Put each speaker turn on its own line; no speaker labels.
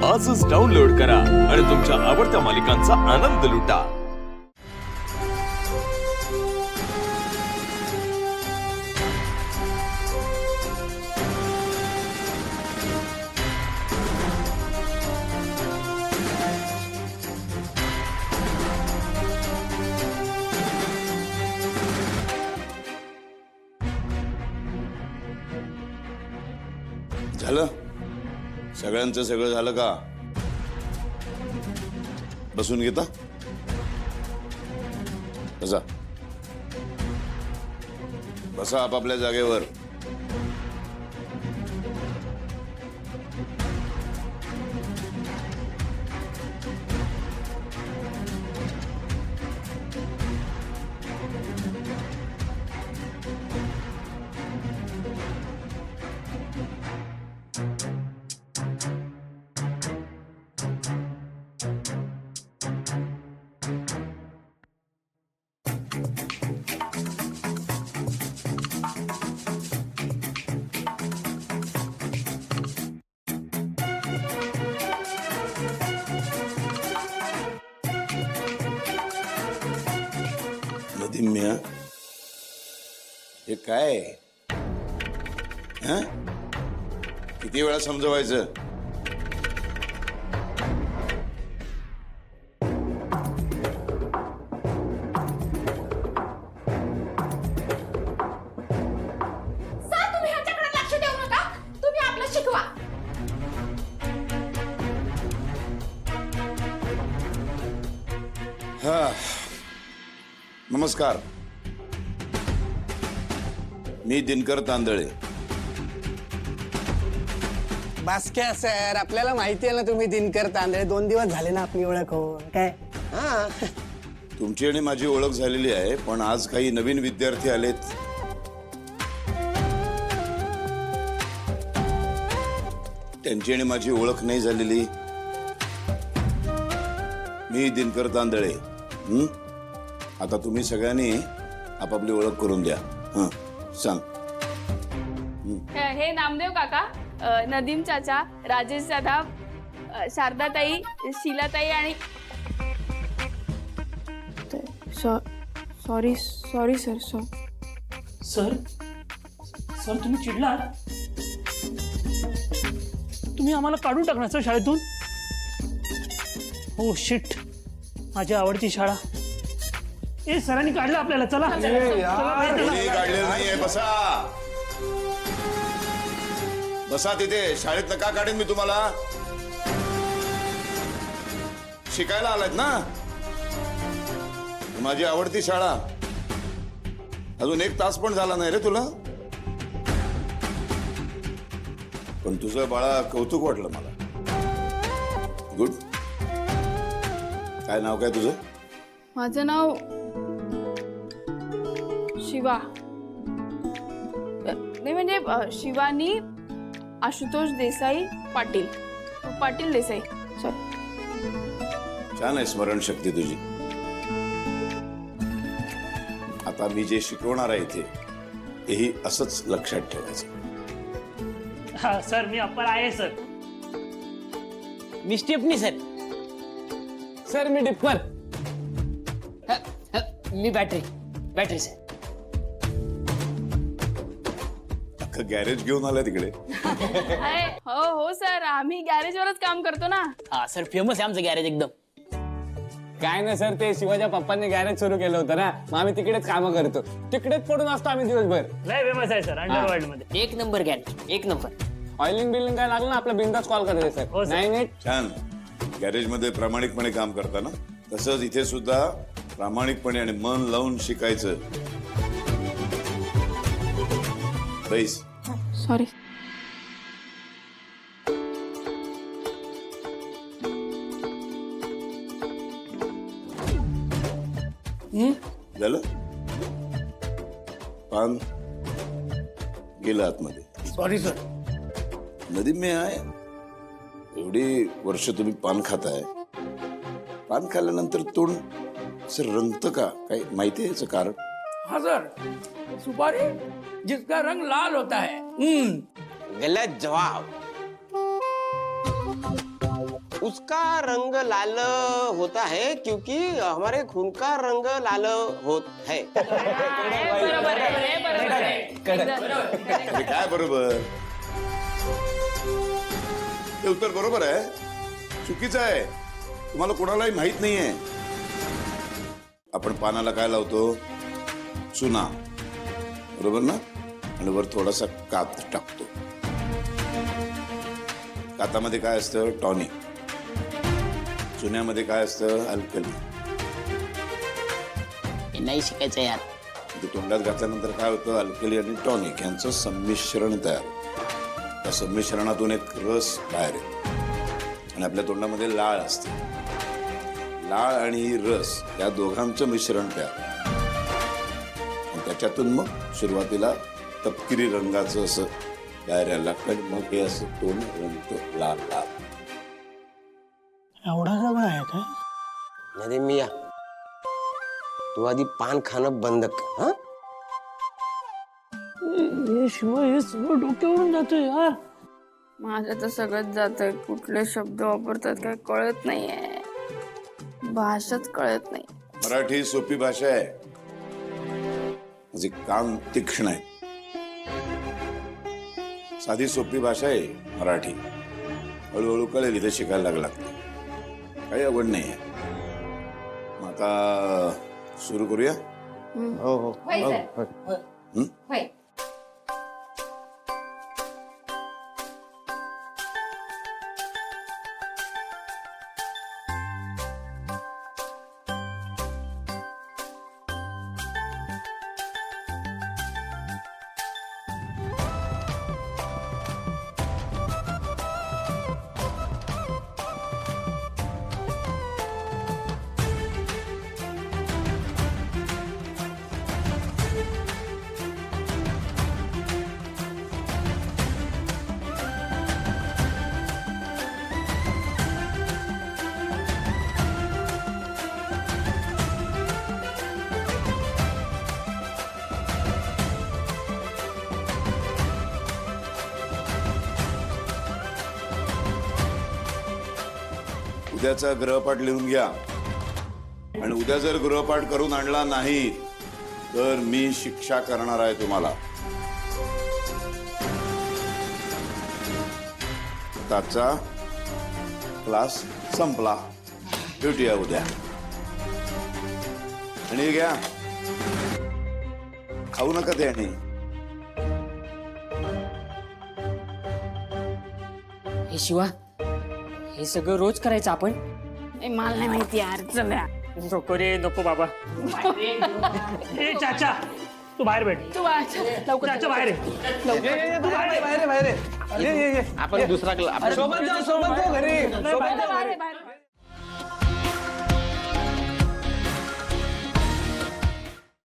आजच डाउनलोड करा आणि तुमच्या आवडत्या मालिकांचा आनंद लुटा।
झालं सगळ्यांचं सगळं झालं का? बसून घेता बसा बसा आपापल्या जागेवर। नदीम्या हे काय किती वेळा समजवायचं? नमस्कार, मी दिनकर तांदळे।
बास्क्या सर, आपल्याला माहिती आहे ना तुम्ही दिनकर तांदळे। 2 दिवस झाले ना आपली ओळख होऊन। काय
तुमची आणि माझी ओळख झालेली आहे, पण आज काही नवीन विद्यार्थी आलेत। त्यांची आणि माझी ओळख नाही झालेली। मी दिनकर तांदळे। आता तुम्ही सगळ्यांनी आपापली ओळख करून द्या। सांग।
हे नामदेव काका, नदीम चाचा, राजेश दादा, शारदाताई, शीलाताई आणि सॉरी सर।
सर सर तुम्ही चिडला? तुम्ही आम्हाला काढून टाकणार सर शाळेतून? हो शिट, माझी आवडती शाळा। ए सरांनी काढलं आपल्याला। चला
कोणी काढलेलं नाहीये। बसा बसा तिथे। शाळेत का काढेन मी तुम्हाला? शिकायला आलात ना? माझी आवडती शाळा। अजून 1 तास पण झाला नाही रे तुला। पण तुझं बाळा कौतुक वाटलं मला। गुड। काय नाव काय तुझं?
माझं नाव शिवा। नाही म्हणजे शिवानी आशुतोष देसाई पाटील। पाटील देसाई सॉरी।
छान आहे स्मरणशक्ती तुझी। आता मी जे शिकवणार आहे इथे तेही असंच लक्षात ठेवायचं।
हा सर, मी अप्पर आहे सर।
मी स्टिपनी सर। सर मी डिप्पर। मी बॅटरी सर।
अख्खं गॅरेज घेऊन आलं तिकडे।
हो सर, आम्ही गॅरेजवरच काम करतो ना।
हा सर, फेमस आहे आमचं गॅरेज एकदम। काय ना सर, ते शिवाच्या पप्पांनी गॅरेज सुरू केलं होतं ना, मग आम्ही तिकडेच कामं करतो। तिकडेच पडून असतो आम्ही दिवसभर।
लय फेमस आहे सर अंडरवर्ल्ड मध्ये।
1 number garage, 1 number. Oiling billing काय लागलं ना, आपला बिंदास कॉल करायचा
हो
सर।
सर।
98।
छान। गॅरेज मध्ये प्रामाणिकपणे काम करता ना, तसंच इथे सुद्धा प्रामाणिकपणे आणि मन लावून शिकायचं। बैस।
सॉरी।
झालं? पान गेलं आतमध्ये।
Sorry sir.
नदीम मी आहे, एवढी वर्ष तुम्ही पान खाताय, पान खाल्ल्यानंतर तोंड असं रंगतं का? काही माहिती आहे याचं कारण?
हाँ सर, सुपारी जिसका रंग लाल होता है।
गलत जवाब।
उसका रंग लाल होता है क्योंकि हमारे खून का रंग लाल होत है.
बरोबर आहे, बरोबर आहे. एकदम.
अरे काय बरोबर? हे उत्तर बरोबर आहे, चुकीचं आहे. तुम्हाला कोणालाही माहित नाहीये. आपण पानाला काय लावतो? चुना, बरोबर ना? आणि वर थोडासा कात टाकतो. कातामध्ये काय असतं? टॉनिक. चुन्यामध्ये काय असतं? अल्कली.
नाही शिकायचं यार.
ते तोंडात घातल्यानंतर काय होतं? अल्कली आणि टॉनिक यांचं संमिश्रण तयार. त्या संमिश्रणातून एक रस बाहेर येतो आणि आपल्या तोंडामध्ये लाळ असते. लाळ आणि रस या दोघांचं मिश्रण तयार. त्याच्यातून मग सुरुवातीला तपकिरी रंगाचं असं बाहेर यायला लागतं. मग हे असं तोंड रंगतं लाल लाल.
एवढा सगळं आहे काय?
नदीम मिया, तू आधी पान खाणं बंद कर. हं?
हे शिवाय हे सगळं डोक्यावरून जातं यार.
माझं तर सगळंच जातंय. कुठले शब्द वापरतात काय कळत नाहीये. भाषाच कळत नाही.
मराठी सोपी भाषा आहे. माझे कान तीक्ष्ण आहे. साधी सोपी भाषा आहे मराठी. हळूहळू कळेल. इथे शिकायला लागला काही अवघड नाही आहे. मग आता सुरू करूया.
हो हो.
उद्याचा गृहपाठ लिहून घ्या. आणि उद्या जर गृहपाठ करून आणला नाही तर मी शिक्षा करणार आहे तुम्हाला. आजचा क्लास संपला. भेटूया उद्या. आणि हे घ्या, खाऊ नका ते. आणि
हे शिवा, हे सगळं रोज करायचं आपण?
मला नाही माहिती यार. चला
नको रे, नको बाबा. ए चाचा, तू बाहेर भेट.
तू लवकर
चाचा बाहेर आहे.
आपण दुसरा
सोबत जाऊ घरी.
बाहेर